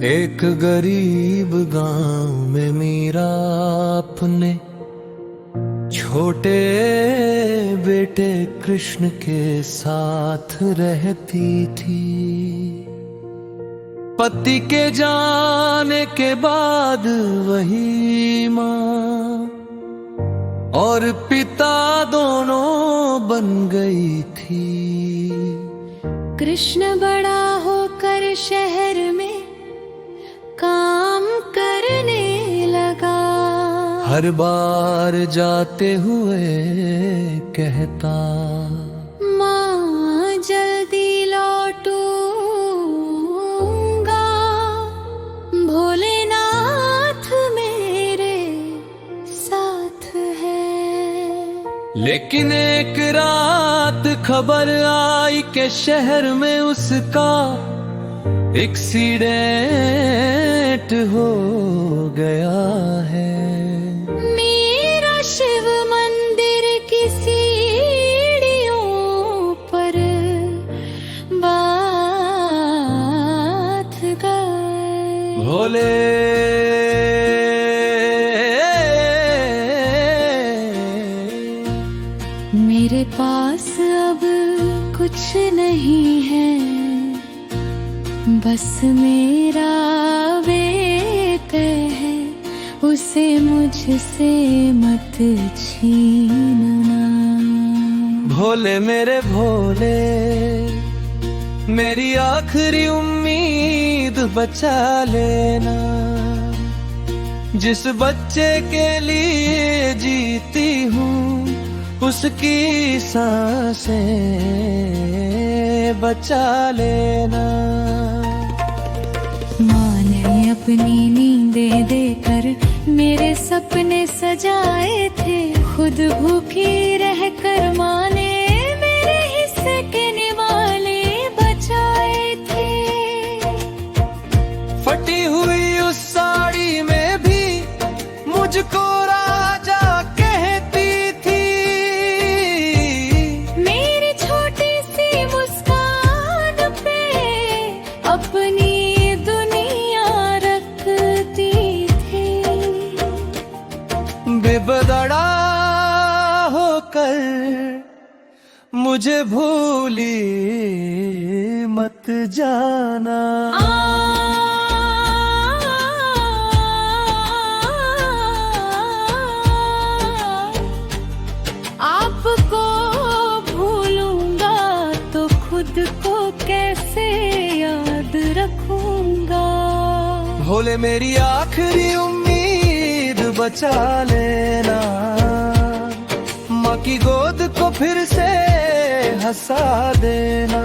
एक गरीब गांव में मीरा अपने छोटे बेटे कृष्ण के साथ रहती थी। पति के जाने के बाद वही माँ और पिता दोनों बन गई थी। कृष्ण बड़ा होकर शहर में काम करने लगा। हर बार जाते हुए कहता, माँ जल्दी लौटूंगा, भोलेनाथ मेरे साथ है। लेकिन एक रात खबर आई कि शहर में उसका एक्सीडेंट हो गया है। मेरा शिव मंदिर की सीढ़ियों पर बाथ गए। भोले मेरे पास अब कुछ नहीं है, बस मेरा बेटा है, उसे मुझसे मत छीनना। भोले मेरे भोले, मेरी आखिरी उम्मीद बचा लेना। जिस बच्चे के लिए जीती हूँ उसकी सांसें बचा लेना। माँ ने अपनी नींदें देकर मेरे सपने सजाए थे। खुद भूखी रहकर माँ ने मेरे हिस्से के निवाले बचाए थे। फटी हुई उस साड़ी में भी मुझको राजा कहती थी। मेरी छोटी सी मुस्कान पे अपनी बेबदड़ा होकर मुझे भूली मत जाना। आपको भूलूंगा तो खुद को कैसे याद रखूंगा। भोले मेरी आखिरी उम्मीद बचा लेना। माँ की गोद को फिर से हंसा देना।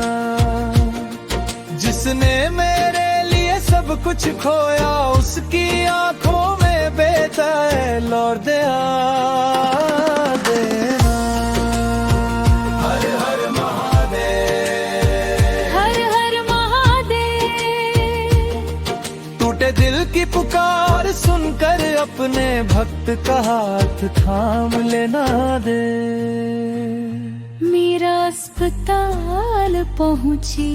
जिसने मेरे लिए सब कुछ खोया उसकी आंखों में बेचैन लौट दे देना। हर हर महादेव, हर हर महादेव। टूटे दिल की पुकार सुनकर अपने भक्त का हाथ थाम लेना दे। मेरा अस्पताल पहुंची,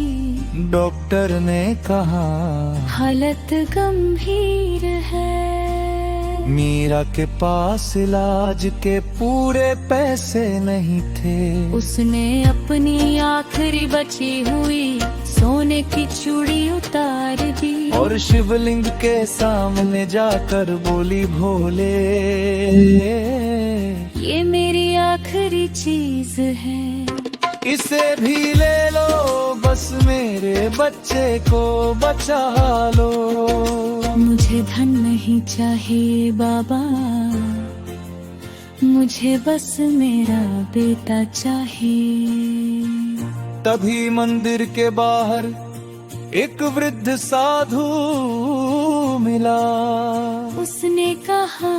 डॉक्टर ने कहा हालत गंभीर है। मीरा के पास इलाज के पूरे पैसे नहीं थे। उसने अपनी आखिरी बची हुई सोने की चूड़ी उतार दी और शिवलिंग के सामने जाकर बोली, भोले ये मेरी आखिरी चीज है। इसे भी ले लो, बस मेरे बच्चे को बचा लो। मुझे धन नहीं चाहिए बाबा, मुझे बस मेरा बेटा चाहिए। तभी मंदिर के बाहर एक वृद्ध साधु मिला। उसने कहा,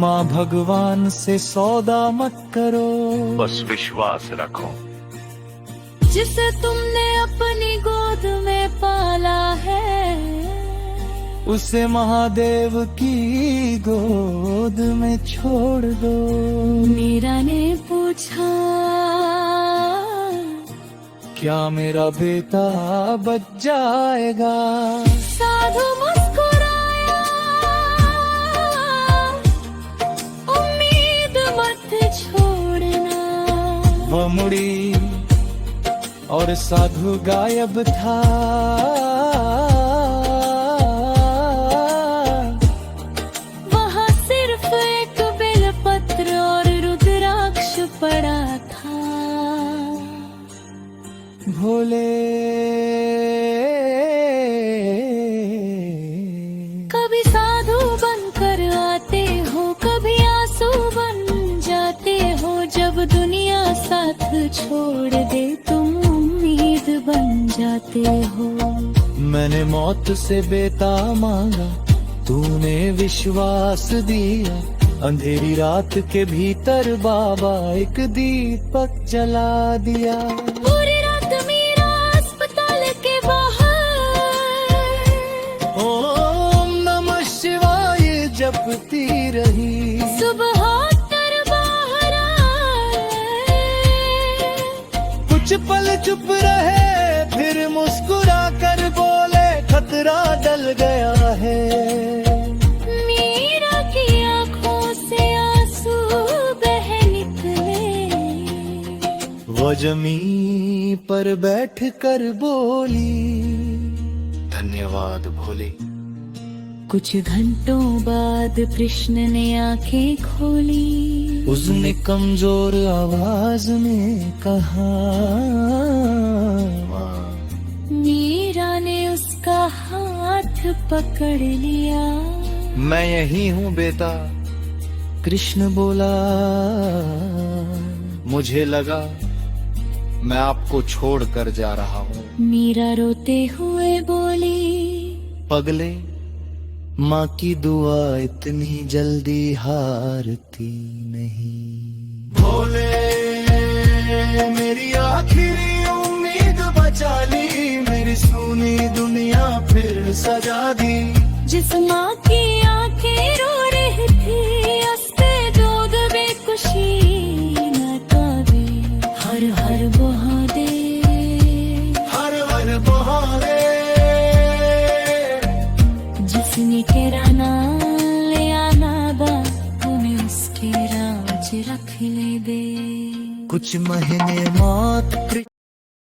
माँ भगवान से सौदा मत करो, बस विश्वास रखो। जिसे तुमने अपनी गोद में पाला है, उसे महादेव की गोद में छोड़ दो। मीरा ने पूछा, क्या मेरा बेटा बच जाएगा? साधु मुस्कुराया, उम्मीद मत छोड़ना। वो मुड़ी और साधु गायब था। वहाँ सिर्फ एक बेलपत्र और रुद्राक्ष पड़ा था। भोले कभी साधु बनकर आते हो, कभी आंसू बन जाते हो। जब दुनिया साथ छोड़ दे तुम उम्मीद बन जाते हो। मैंने मौत से बेटा मांगा, तूने विश्वास दिया। अंधेरी रात के भीतर बाबा एक दीपक जला दिया। पूरी रात मीरा अस्पताल के बाहर ओम नमः शिवाय जपती रही। सुबह होकर बाहर आए। कुछ पल चुप रहे, फिर मुस्कुरा कर बोले, खतरा टल गया है। मीरा की आंखों से आंसू बह निकले। वो जमीन पर बैठ कर बोली, धन्यवाद भोले। कुछ घंटों बाद कृष्ण ने आंखें खोली। उसने कमजोर आवाज में कहा, मीरा ने उसका हाथ पकड़ लिया। मैं यही हूँ बेटा। कृष्ण बोला, मुझे लगा मैं आपको छोड़कर जा रहा हूँ। मीरा रोते हुए बोली, पगले, माँ की दुआ इतनी जल्दी हारती नहीं। भोले मेरी आखिरी उम्मीद बचा ली, मेरी सूनी दुनिया फिर सजा दी। जिस माँ की आंखें रो रही थी, हंसते दूध बेकुशी न काबे। हर हर महादेव, हर हर बहारे। जिसने तेरा नाम ले आना बा, तुम्हें उसके राज रख ले दे। कुछ महीने मौत